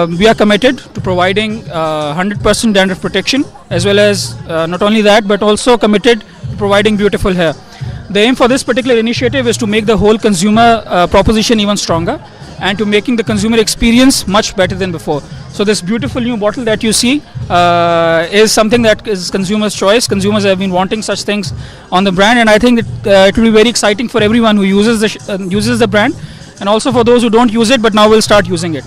we are committed to providing 100% dandruff protection, as well as not only that, but also committed to providing beautiful hair. The aim for this particular initiative is to make the whole consumer proposition even stronger, and to making the consumer experience much better than before. So this beautiful new bottle that you see is something that is consumers' choice. Consumers have been wanting such things on the brand, and I think that it will be very exciting for everyone who uses the brand, and also for those who don't use it but now will start using it.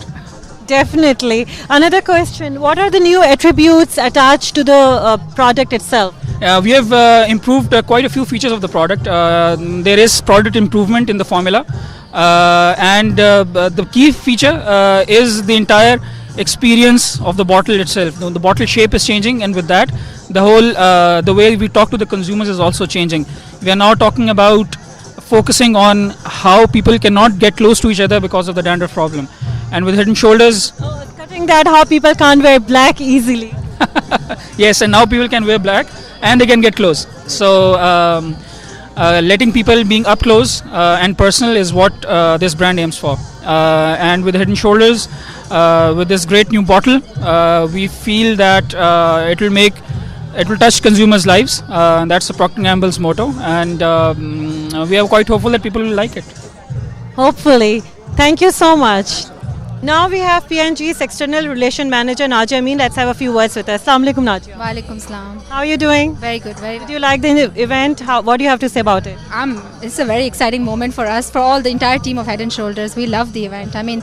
Definitely. Another question, what are the new attributes attached to the product itself? We have improved quite a few features of the product. There is product improvement in the formula, and the key feature is the entire experience of the bottle itself. The bottle shape is changing, and with that, the whole the way we talk to the consumers is also changing. We are now talking about focusing on how people cannot get close to each other because of the dandruff problem. And with Head and Shoulders, Cutting that, how people can't wear black easily. yes, and now people can wear black and they can get close. So letting people being up close and personal is what this brand aims for. And with Head and Shoulders, with this great new bottle, we feel that it will touch consumers' lives. And that's the Procter & Gamble's motto, and we are quite hopeful that people will like it. Hopefully. Thank you so much. Now we have P&G's External Relation Manager Najia Amin. Let's have a few words with us. Assalamu alaikum, Najia. Walaikum salam. How are you doing? Very good. Do you like the event? What do you have to say about it? It's a very exciting moment for us, for all the entire team of Head and Shoulders. We love the event. I mean,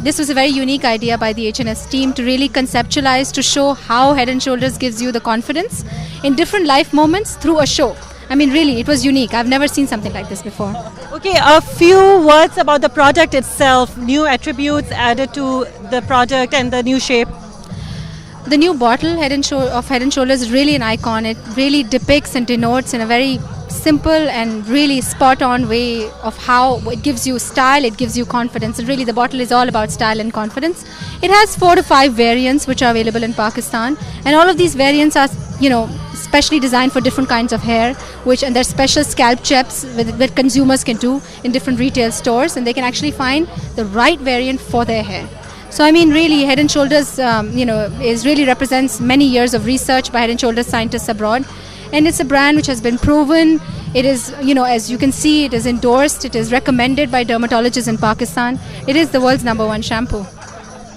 this was a very unique idea by the H&S team to really conceptualize, to show how Head and Shoulders gives you the confidence in different life moments through a show. I mean, really, it was unique. I've never seen something like this before. Okay, a few words about the product itself, new attributes added to the product and the new shape. The new bottle of Head and Shoulders is really an icon. It really depicts and denotes in a very simple and really spot on way of how it gives you style, it gives you confidence. And really the bottle is all about style and confidence. It has 4 to 5 variants which are available in Pakistan, and all of these variants are, specially designed for different kinds of hair, and there's special scalp checks that consumers can do in different retail stores, and they can actually find the right variant for their hair. So I mean, really, Head and Shoulders, is really represents many years of research by Head and Shoulders scientists abroad, and it's a brand which has been proven. It is, as you can see, it is endorsed, it is recommended by dermatologists in Pakistan. It is the world's #1 shampoo.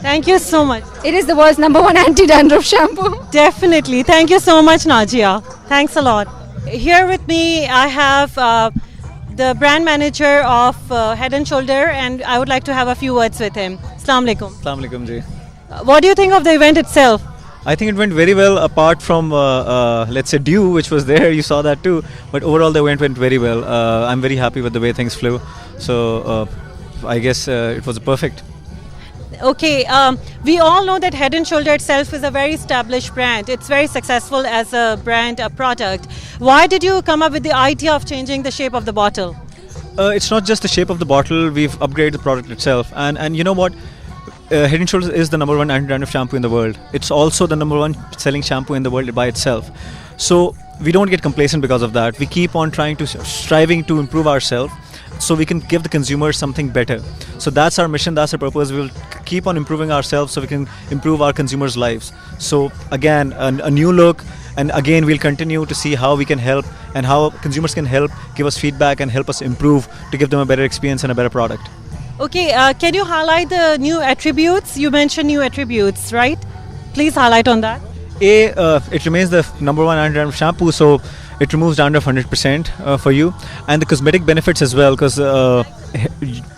Thank you so much. It is the world's #1 anti-dandruff shampoo. Definitely. Thank you so much, Najia. Thanks a lot. Here with me, I have the brand manager of Head and Shoulder, and I would like to have a few words with him. Assalamu alaikum. Assalamu alaikum ji. What do you think of the event itself? I think it went very well, apart from let's say dew, which was there. You saw that too. But overall, the event went very well. I'm very happy with the way things flew. So I guess it was perfect. Okay, we all know that Head and Shoulder itself is a very established brand. It's very successful as a brand, a product. Why did you come up with the idea of changing the shape of the bottle? It's not just the shape of the bottle. We've upgraded the product itself. And you know what? Head and Shoulders is the #1 anti-dandruff shampoo in the world. It's also the #1 selling shampoo in the world by itself. So we don't get complacent because of that. We keep on striving to improve ourselves, so we can give the consumers something better. So that's our mission, that's our purpose. We will keep on improving ourselves so we can improve our consumers' lives. So again, a new look, and again we'll continue to see how we can help and how consumers can help, give us feedback and help us improve to give them a better experience and a better product. Okay, can you highlight the new attributes? You mentioned new attributes, right? Please highlight on that. It remains the #1 anti-dandruff shampoo, so it removes dandruff 100% for you, and the cosmetic benefits as well, because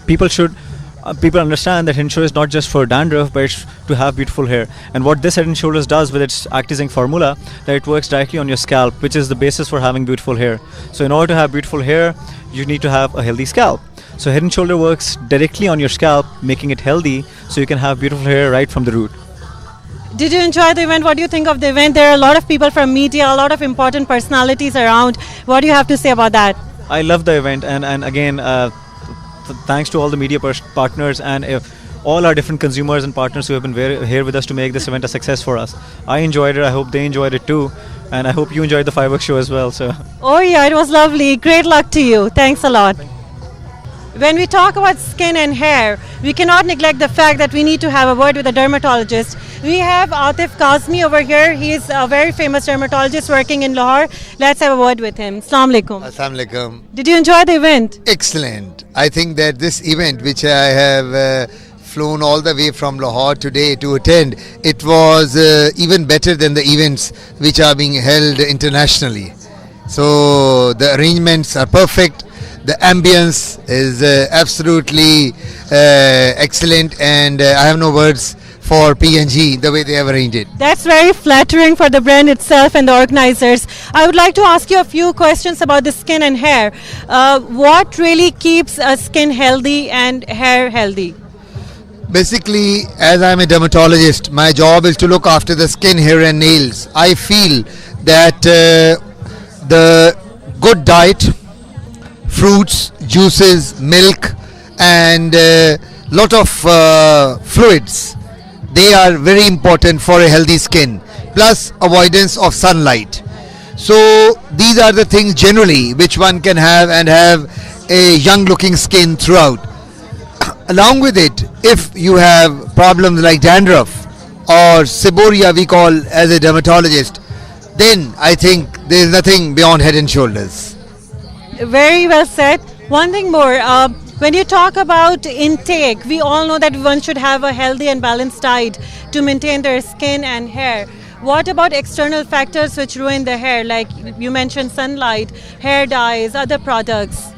people understand that Head and Shoulders is not just for dandruff, but it's to have beautiful hair. And what this Head and Shoulders does with its actizing formula, that it works directly on your scalp, which is the basis for having beautiful hair. So in order to have beautiful hair, you need to have a healthy scalp. So Head and Shoulder works directly on your scalp, making it healthy, so you can have beautiful hair right from the root. Did you enjoy the event? What do you think of the event? There are a lot of people from media, a lot of important personalities around. What do you have to say about that? I love the event, and again, thanks to all the media partners and all our different consumers and partners who have been here with us to make this event a success for us. I enjoyed it. I hope they enjoyed it too, and I hope you enjoyed the fireworks show as well. So. Oh yeah, it was lovely. Great luck to you. Thanks a lot. when we talk about skin and hair, we cannot neglect the fact that we need to have a word with a dermatologist. We have Atif Kazmi over here. He is a very famous dermatologist working in Lahore. Let's have a word with him. Assalamu alaikum. Assalamu alaikum. Did you enjoy the event? Excellent. I think that this event, which I have flown all the way from Lahore today to attend, it was even better than the events which are being held internationally. So the arrangements are perfect. The ambience is absolutely excellent, and I have no words for P&G the way they have arranged it. That's very flattering for the brand itself and the organizers. I would like to ask you a few questions about the skin and hair. What really keeps skin healthy and hair healthy? Basically, as I'm a dermatologist, my job is to look after the skin, hair and nails. I feel that the good diet, fruits, juices, milk and lot of fluids, they are very important for a healthy skin, plus avoidance of sunlight. So these are the things generally which one can have and have a young looking skin throughout. Along with it, if you have problems like dandruff or seborrhea, we call as a dermatologist, then I think there is nothing beyond Head and Shoulders. Very well said. One thing more, when you talk about intake, we all know that one should have a healthy and balanced diet to maintain their skin and hair. What about external factors which ruin the hair, like you mentioned sunlight, hair dyes, other products?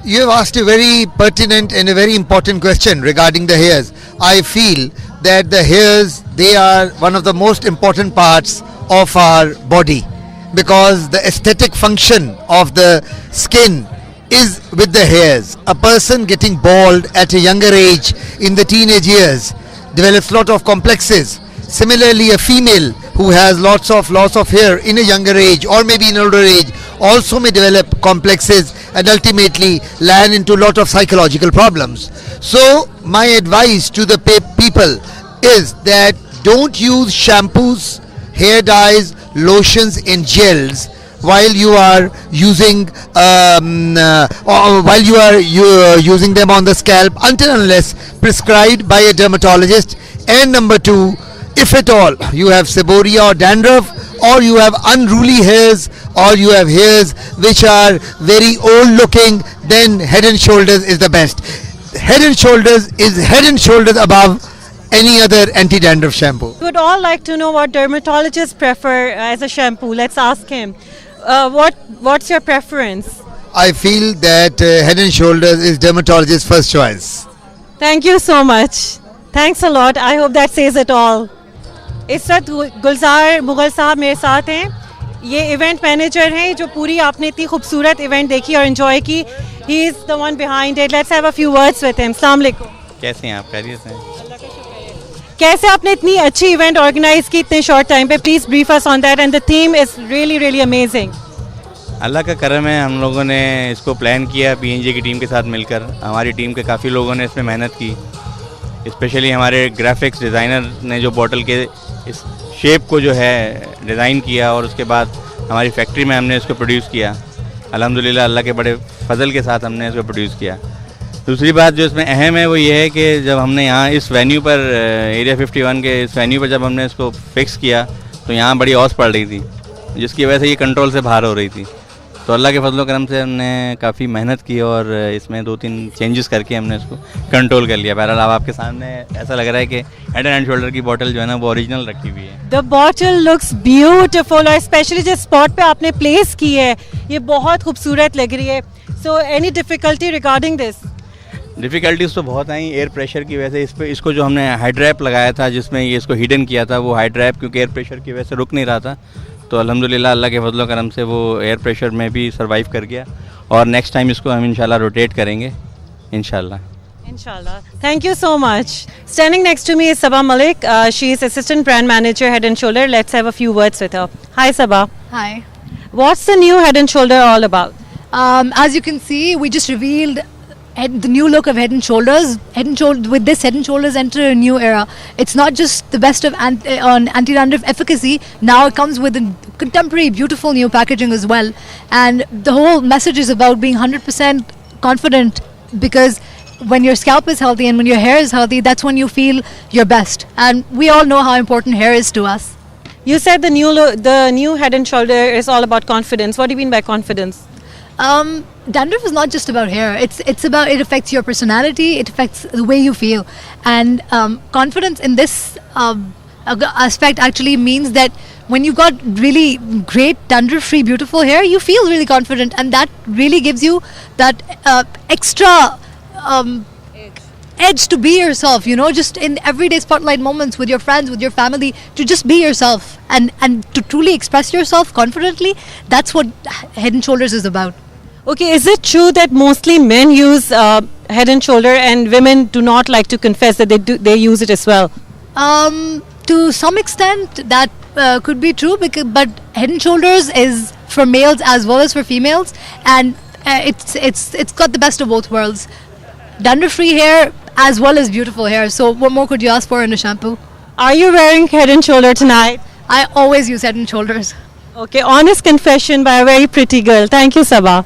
You have asked a very pertinent and a very important question regarding the hairs. I feel that the hairs, they are one of the most important parts of our body, because the aesthetic function of the skin is with the hairs. A person getting bald at a younger age in the teenage years develops lot of complexes. Similarly, a female who has lots of loss of hair in a younger age or maybe in older age also may develop complexes and ultimately land into lot of psychological problems. So my advice to the people is that don't use shampoos, hair dyes, lotions and gels while you are using using them on the scalp until unless prescribed by a dermatologist. And number two, if at all you have seborrhea or dandruff, or you have unruly hairs, or you have hairs which are very old looking, then Head and Shoulders is the best. Head and Shoulders is Head and Shoulders above any other anti-dandruff shampoo. We would all like to know what dermatologists prefer as a shampoo. Let's ask him. What's your preference? I feel that Head and Shoulders is dermatologist's first choice. Thank you so much. Thanks a lot. I hope that says it all. इस वक्त गुलजार मुगल साहब मेरे साथ हैं. ये event manager हैं जो पूरी आपने इतनी खूबसूरत इवेंट देखी और एंजॉय की. He is the one behind it. Let's have a few words with him. अस्सलाम वालेकुम. कैसे हैं आप? खैरियत से हैं? कैसे आपने इतनी अच्छी इवेंट ऑर्गेनाइज की इतने शॉर्ट टाइम पे? Please brief us on that, and the theme is really really amazing. अल्लाह का करम है, हम लोगों ने इसको प्लान किया P&G की टीम के साथ मिलकर. हमारी टीम के काफ़ी लोगों ने इसमें मेहनत की. स्पेशली हमारे ग्राफिक्स डिज़ाइनर ने जो बॉटल के इस शेप को जो है डिज़ाइन किया, और उसके बाद हमारी फैक्ट्री में हमने इसको प्रोड्यूस किया. अल्हम्दुलिल्लाह अल्लाह के बड़े फजल के साथ हमने इसको प्रोड्यूस किया. दूसरी बात जो इसमें अहम है वो ये है कि जब हमने यहाँ इस वेन्यू पर एरिया 51 के इस वेन्यू पर जब हमने इसको फिक्स किया तो यहाँ बड़ी औस पड़ रही थी, जिसकी वजह से ये कंट्रोल से बाहर हो रही थी. तो अल्लाह के फजल करम से हमने काफ़ी मेहनत की और इसमें 2-3 चेंजेस करके हमने इसको कंट्रोल कर लिया. बहरहाल अब आपके सामने ऐसा लग रहा है कि हेड एंड शोल्डर की बॉटल जो है ना वो ओरिजिनल रखी हुई है. द बॉटल लुक्स ब्यूटीफुल, और स्पेशली जिस स्पॉट पे आपने प्लेस की है ये बहुत खूबसूरत लग रही है. So any difficulty regarding this? Difficulties तो बहुत आई. एयर प्रेशर की वजह से इस पर इसको जो हमने हाइड्रैप लगाया था जिसमें ये इसको हिडन किया था, वो हाइड्रैप क्योंकि एयर प्रेशर की वजह से रुक नहीं रहा था, तो अल्हम्दुलिल्लाह अल्लाह के फजल करम से वो एयर प्रेशर में भी सर्वाइव कर गया. और नेक्स्ट टाइम इसको हम इंशाल्लाह रोटेट करेंगे इंशाल्लाह. Inshallah. Thank you so much. Standing next to me is Sabah Malik. She is Assistant Brand Manager, Head and Shoulder. Let's have a few words with her. Hi Sabah. Hi. What's the new Head and Shoulder all about? As you can see, we just revealed the new look of Head and Shoulders. With this, Head and Shoulders enter a new era. It's not just the best of anti-dandruff efficacy. Now it comes with a contemporary, beautiful new packaging as well. And the whole message is about being 100% confident because when your scalp is healthy and when your hair is healthy, that's when you feel your best. And we all know how important hair is to us. You said the new Head and Shoulder is all about confidence. What do you mean by confidence? Dandruff is not just about hair. It affects your personality. It affects the way you feel, and confidence in this aspect actually means that when you've got really great dandruff-free, beautiful hair, you feel really confident, and that really gives you that extra edge to be yourself. You know, just in everyday spotlight moments with your friends, with your family, to just be yourself and to truly express yourself confidently. That's what Head and Shoulders is about. Okay, is it true that mostly men use Head and Shoulder and women do not like to confess that they use it as well? To some extent, that could be true, but Head and Shoulders is for males as well as for females, and it's got the best of both worlds. Dandruff-free hair as well as beautiful hair. So what more could you ask for in a shampoo? Are you wearing Head and Shoulder tonight? I always use Head and Shoulders. Okay, honest confession by a very pretty girl. Thank you, Sabah.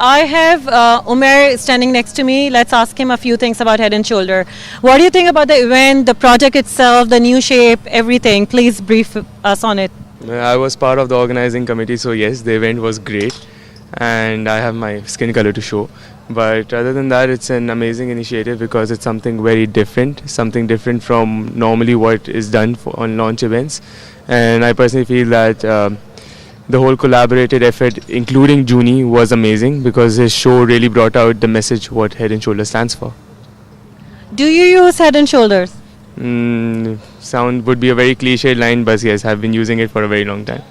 I have Umair standing next to me. Let's ask him a few things about Head and Shoulder. What do you think about the event, the project itself, the new shape, everything? Please brief us on it. I was part of the organizing committee, so yes, the event was great, and I have my skin color to show. But other than that, it's an amazing initiative because it's something very different, something different from normally what is done on launch events. And I personally feel that the whole collaborated effort, including Juni, was amazing because his show really brought out the message what Head and Shoulders stands for. Do you use Head and Shoulders? Sound would be a very cliched line, but yes, I've been using it for a very long time.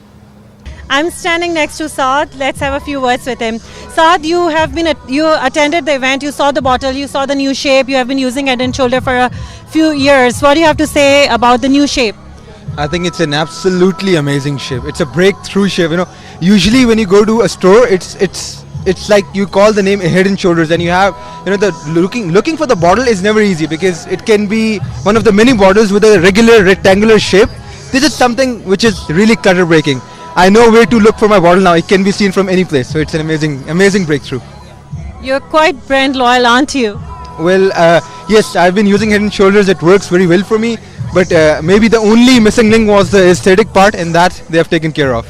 I'm standing next to Saad. Let's have a few words with him. Saad, you attended the event, you saw the bottle, you saw the new shape, you have been using Head and Shoulder for a few years. What do you have to say about the new shape? I think it's an absolutely amazing shape. It's a breakthrough shape. You know, usually when you go to a store, it's like you call the name Head and Shoulders, and you have, you know, the looking for the bottle is never easy because it can be one of the many bottles with a regular rectangular shape. This is something which is really clutter breaking. I know where to look for my bottle now. It can be seen from any place. So it's an amazing breakthrough. You're quite brand loyal, aren't you? Well, yes, I've been using Head and Shoulders. It works very well for me. But maybe the only missing link was the aesthetic part, and that they have taken care of.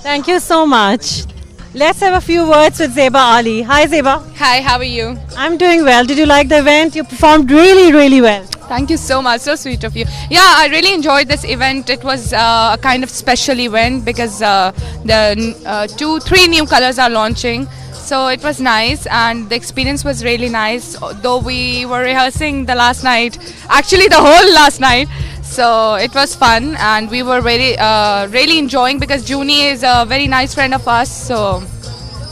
Thank you so much. Let's have a few words with Zeba Ali. Hi, Zeba. Hi, how are you? I'm doing well. Did you like the event? You performed really, really well. Thank you so much. So sweet of you. Yeah, I really enjoyed this event. It was a kind of special event because the 3 new colors are launching. So it was nice and the experience was really nice. Though we were rehearsing the last night, actually the whole last night. So it was fun and we were really enjoying because Juni is a very nice friend of us. So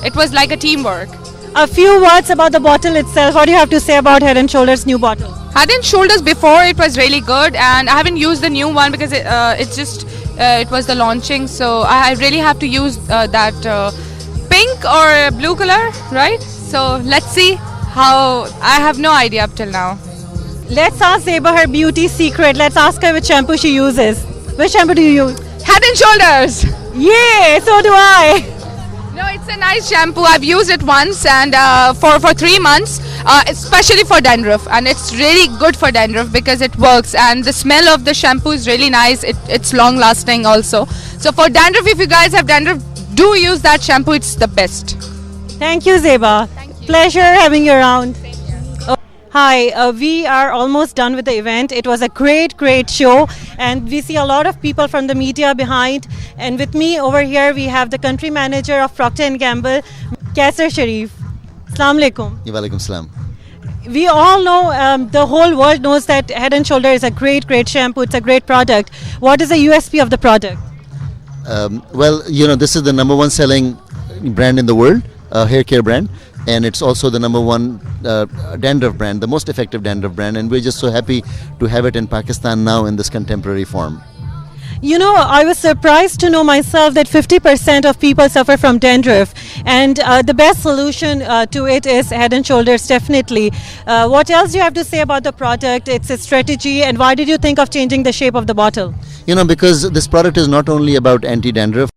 it was like a teamwork. A few words about the bottle itself. What do you have to say about Head and Shoulders new bottle? Head and Shoulders before it was really good, and I haven't used the new one because it was the launching. So I really have to use that pink or blue color, right? So let's see how. I have no idea up till now. Let's ask Zeba her beauty secret. Let's ask her which shampoo she uses. Which shampoo do you use? Head and Shoulders. Yeah, so do I. No, it's a nice shampoo. I've used it once and for 3 months, especially for dandruff, and it's really good for dandruff because it works and the smell of the shampoo is really nice. It's long lasting also. So for dandruff, if you guys have dandruff, do use that shampoo. It's the best. Thank you, Zeba. Thank you. Pleasure having you around. Hi, we are almost done with the event. It was a great show and we see a lot of people from the media behind, and with me over here we have the country manager of Procter & Gamble, Kaisar Sharif. Assalamu alaikum. Wa alaikum salam. We all know, the whole world knows that Head and Shoulder is a great shampoo. It's a great product. What is the USP of the product? Well, you know, this is the number 1 selling brand in the world, hair care brand. And it's also the number 1 dandruff brand, the most effective dandruff brand, and we're just so happy to have it in Pakistan now in this contemporary form. You know, I was surprised to know myself that 50% of people suffer from dandruff, and the best solution to it is Head and Shoulders, definitely. What else do you have to say about the product, its strategy, and why did you think of changing the shape of the bottle? You know, because this product is not only about anti-dandruff,